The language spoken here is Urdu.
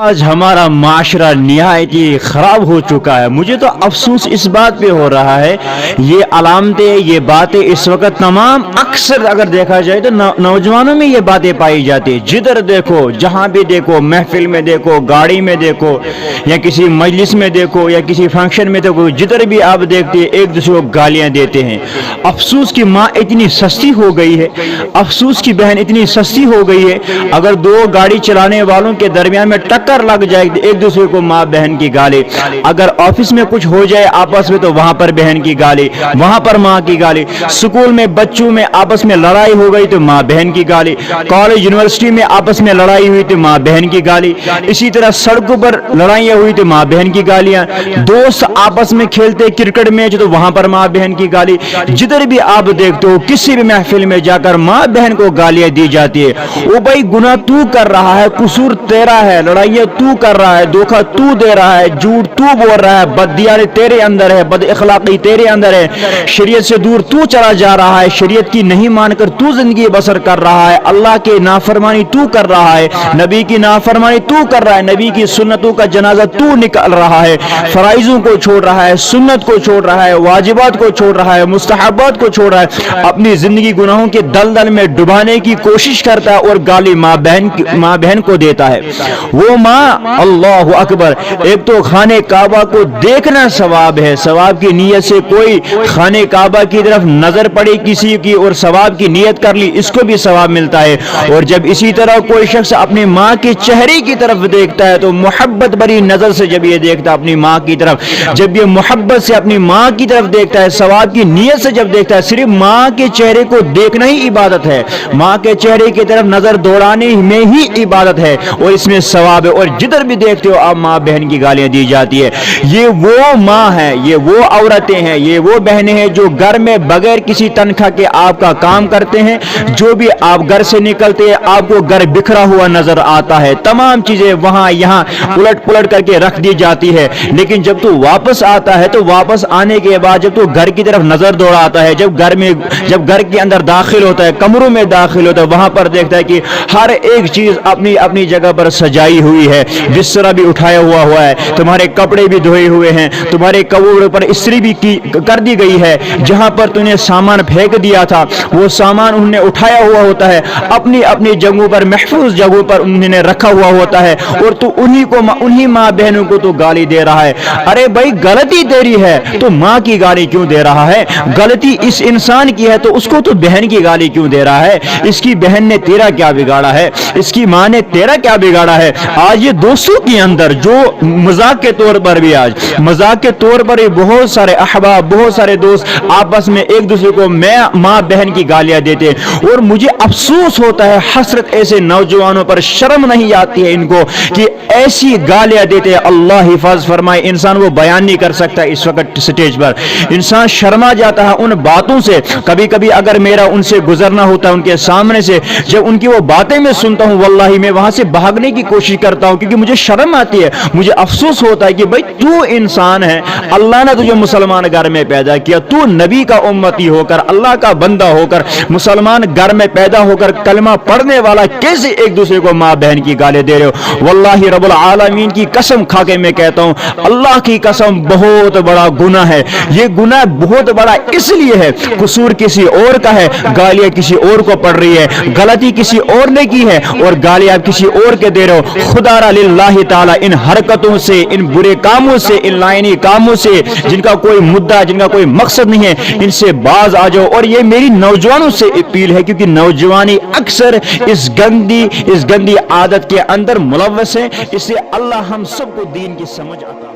آج ہمارا معاشرہ نہایت ہی خراب ہو چکا ہے. مجھے تو افسوس اس بات پہ ہو رہا ہے, یہ علامتیں, یہ باتیں اس وقت تمام اکثر اگر دیکھا جائے تو نوجوانوں میں یہ باتیں پائی جاتی. جدھر دیکھو, جہاں بھی دیکھو, محفل میں دیکھو, گاڑی میں دیکھو, یا کسی مجلس میں دیکھو, یا کسی فنکشن میں دیکھو, جدھر بھی آپ دیکھتے ہیں ایک دوسرے کو گالیاں دیتے ہیں. افسوس کی ماں اتنی سستی ہو گئی ہے, افسوس کی بہن اتنی سستی ہو گئی ہے, اگر دو گاڑی چلانے والوں کے درمیان میں ٹکر لگ جائے ایک دوسرے کو ماں بہن کی گالی, اگر آفس میں کچھ ہو جائے آپس میں تو وہاں پر بہن کی گالی, وہاں پر ماں کی گالی, سکول میں بچوں میں آپس میں لڑائی ہو گئی تو ماں بہن کی گالی, کالج یونیورسٹی میں آپس میں لڑائی ہوئی تو ماں بہن کی گالی, اسی طرح سڑکوں پر لڑائیاں ہوئی تو ماں بہن کی گالیاں, دوست آپس میں کھیلتے کرکٹ میچ تو وہاں پر ماں بہن کی گالی. جدھر بھی آپ دیکھتے ہو کسی بھی محفل میں جا کر ماں بہن کو گالیاں دی جاتی ہے. وہ بھائی گناہ تو کر رہا ہے, قصور تیرا ہے, لڑائیاں تو کر رہا ہے, دھوکہ تو دے رہا ہے, جھوٹ تو بول رہا ہے, بددیانت تیرے اندر ہے, بد اخلاقی تیرے اندر ہے, شریعت سے دور تو چلا جا رہا ہے, شریعت کی نہیں مان کر تو زندگی بسر کر رہا ہے, اللہ کے نافرمانی تو کر رہا ہے, نبی کی نافرمانی تو کر رہا ہے, نبی کی سنتوں کا جنازہ تو نکال رہا ہے, فرائضوں کو چھوڑ رہا ہے, سنت کو چھوڑ رہا ہے, واجبات کو چھوڑ رہا ہے, مستحبات کو چھوڑ رہا ہے, اپنی زندگی گناہوں کے دلدل میں ڈبانے کی کوشش کرتا ہے اور گالی ماں بہن کو دیتا ہے. وہ ماں, اللہ اکبر, ایک تو خانہ کعبہ کو دیکھنا ثواب ہے, ثواب کی نیت سے کوئی خانہ کعبہ کی طرف نظر پڑی کسی کی اور ثواب کی نیت کر لی, اس کو بھی ثواب ملتا ہے. اور جب اسی طرح کوئی شخص اپنی ماں کے چہرے کی طرف دیکھتا ہے تو محبت بری نظر سے جب یہ دیکھتا ہے اپنی ماں کی طرف, جب یہ محبت سے اپنی ماں کی طرف دیکھتا ہے, ثواب کی نیت سے جب دیکھتا ہے, صرف ماں کے چہرے کو دیکھنا ہی عبادت ہے, ماں کے چہرے کی طرف نظر دوڑانے میں ہی عبادت ہے اور اس میں ثواب ہے. اور جدھر بھی دیکھتے ہو آپ ماں بہن کی گالیاں دی جاتی ہے. یہ وہ ماں ہے, یہ وہ عورتیں ہیں, یہ وہ بہنیں ہیں جو گھر میں بغیر کسی تنخواہ کے آپ کا کام کرتے ہیں. جو بھی آپ گھر سے نکلتے ہیں آپ کو گھر بکھرا ہوا نظر آتا ہے, تمام چیزیں وہاں یہاں الٹ پلٹ کر کے رکھ دی جاتی ہے, لیکن جب تو واپس آتا ہے تو واپس آنے کے بعد جب تو گھر کی طرف نظر دوڑاتا ہے, جب گھر کے اندر داخل ہوتا ہے, کمروں میں داخل ہوتا ہے, وہاں پر دیکھتا ہے کہ ہر ایک چیز اپنی اپنی جگہ پر سجائی ہوئی ہے, بستر بھی اٹھایا ہوا ہے, تمہارے کپڑے بھی دھوئے ہوئے ہیں, تمہارے کپڑوں پر استری بھی کر دی گئی ہے, جہاں پر تم نے سامان پھینک دیا تھا وہ سامان انہوں نے اٹھایا ہوا ہوتا ہے, اپنی اپنی جگہوں پر محفوظ جگہوں پر انہوں نے رکھا ہوا ہوتا ہے, اور تو انہی ماں بہنوں کو تو گالی دے رہا ہے. ارے بھائی غلطی تیری ہے تو ماں کی گالی کیوں دے رہا ہے؟ غلطی اس انسان کی ہے تو اس کو تو بہن کی گالی کیوں دے رہا ہے؟ اس کی بہن نے تیرا کیا بگاڑا ہے؟ اس کی ماں نے تیرا کیا بگاڑا ہے؟ آج یہ دوستوں کے اندر جو مذاق کے طور پر بھی, آج مذاق کے طور پر بہت سارے احباب, بہت سارے دوست آپس میں ایک دوسرے کو ماں بہن کی گالیاں دیتے ہیں, اور مجھے افسوس ہوتا ہے, حسرت ایسے نوجوانوں پر, شرم نہیں آتی ہے ان کو کہ ایسی گالیاں دیتے ہیں. اللہ حفاظ فرمائے, انسان وہ بیان نہیں کر سکتا اس وقت سٹیج پر, انسان شرما جاتا ہے ان باتوں سے. کبھی کبھی اگر میرا ان سے گزرنا ہوتا ہے ان کے سامنے سے, جب ان کی وہ باتیں میں سنتا ہوں واللہ میں وہاں سے بھاگنے کی کوشش کرتا ہوں, کیونکہ مجھے شرم آتی ہے, مجھے افسوس ہوتا ہے کہ بھائی تو انسان ہے, اللہ نے تجھے مسلمان گھر میں پیدا کیا, تو نبی کا امتی ہو کر, اللہ کا بندہ ہو کر, مسلمان گھر میں پیدا ہو کر کلمہ پڑھنے والا, کیسے ایک دوسرے کو ماں بہن کی گالیں دے رہے ہو؟ واللہ رب العالمین کی قسم کھا کے میں کہتا ہوں, اللہ کی قسم بہت بڑا گناہ ہے. یہ گناہ بہت بڑا اس لیے ہے, قصور کسی اور کا ہے, گالیاں کسی اور کو پڑ رہی ہے, غلطی کسی اور نے کی ہے اور گالیاں کسی اور کے دے رہے ہو. خدا را للہ تعالی ان حرکتوں سے, ان برے کاموں سے, ان لائنی کاموں سے جن کا کوئی مدعا, جن کا کوئی مقصد نہیں ہے, ان سے باز آ جاؤ. اور یہ میری نوجوانوں سے اپیل ہے, کیونکہ نوجوانی اکثر اس گندی عادت کے اندر ملوث ہے. اس سے اللہ ہم سب کو دین کی سمجھ عطا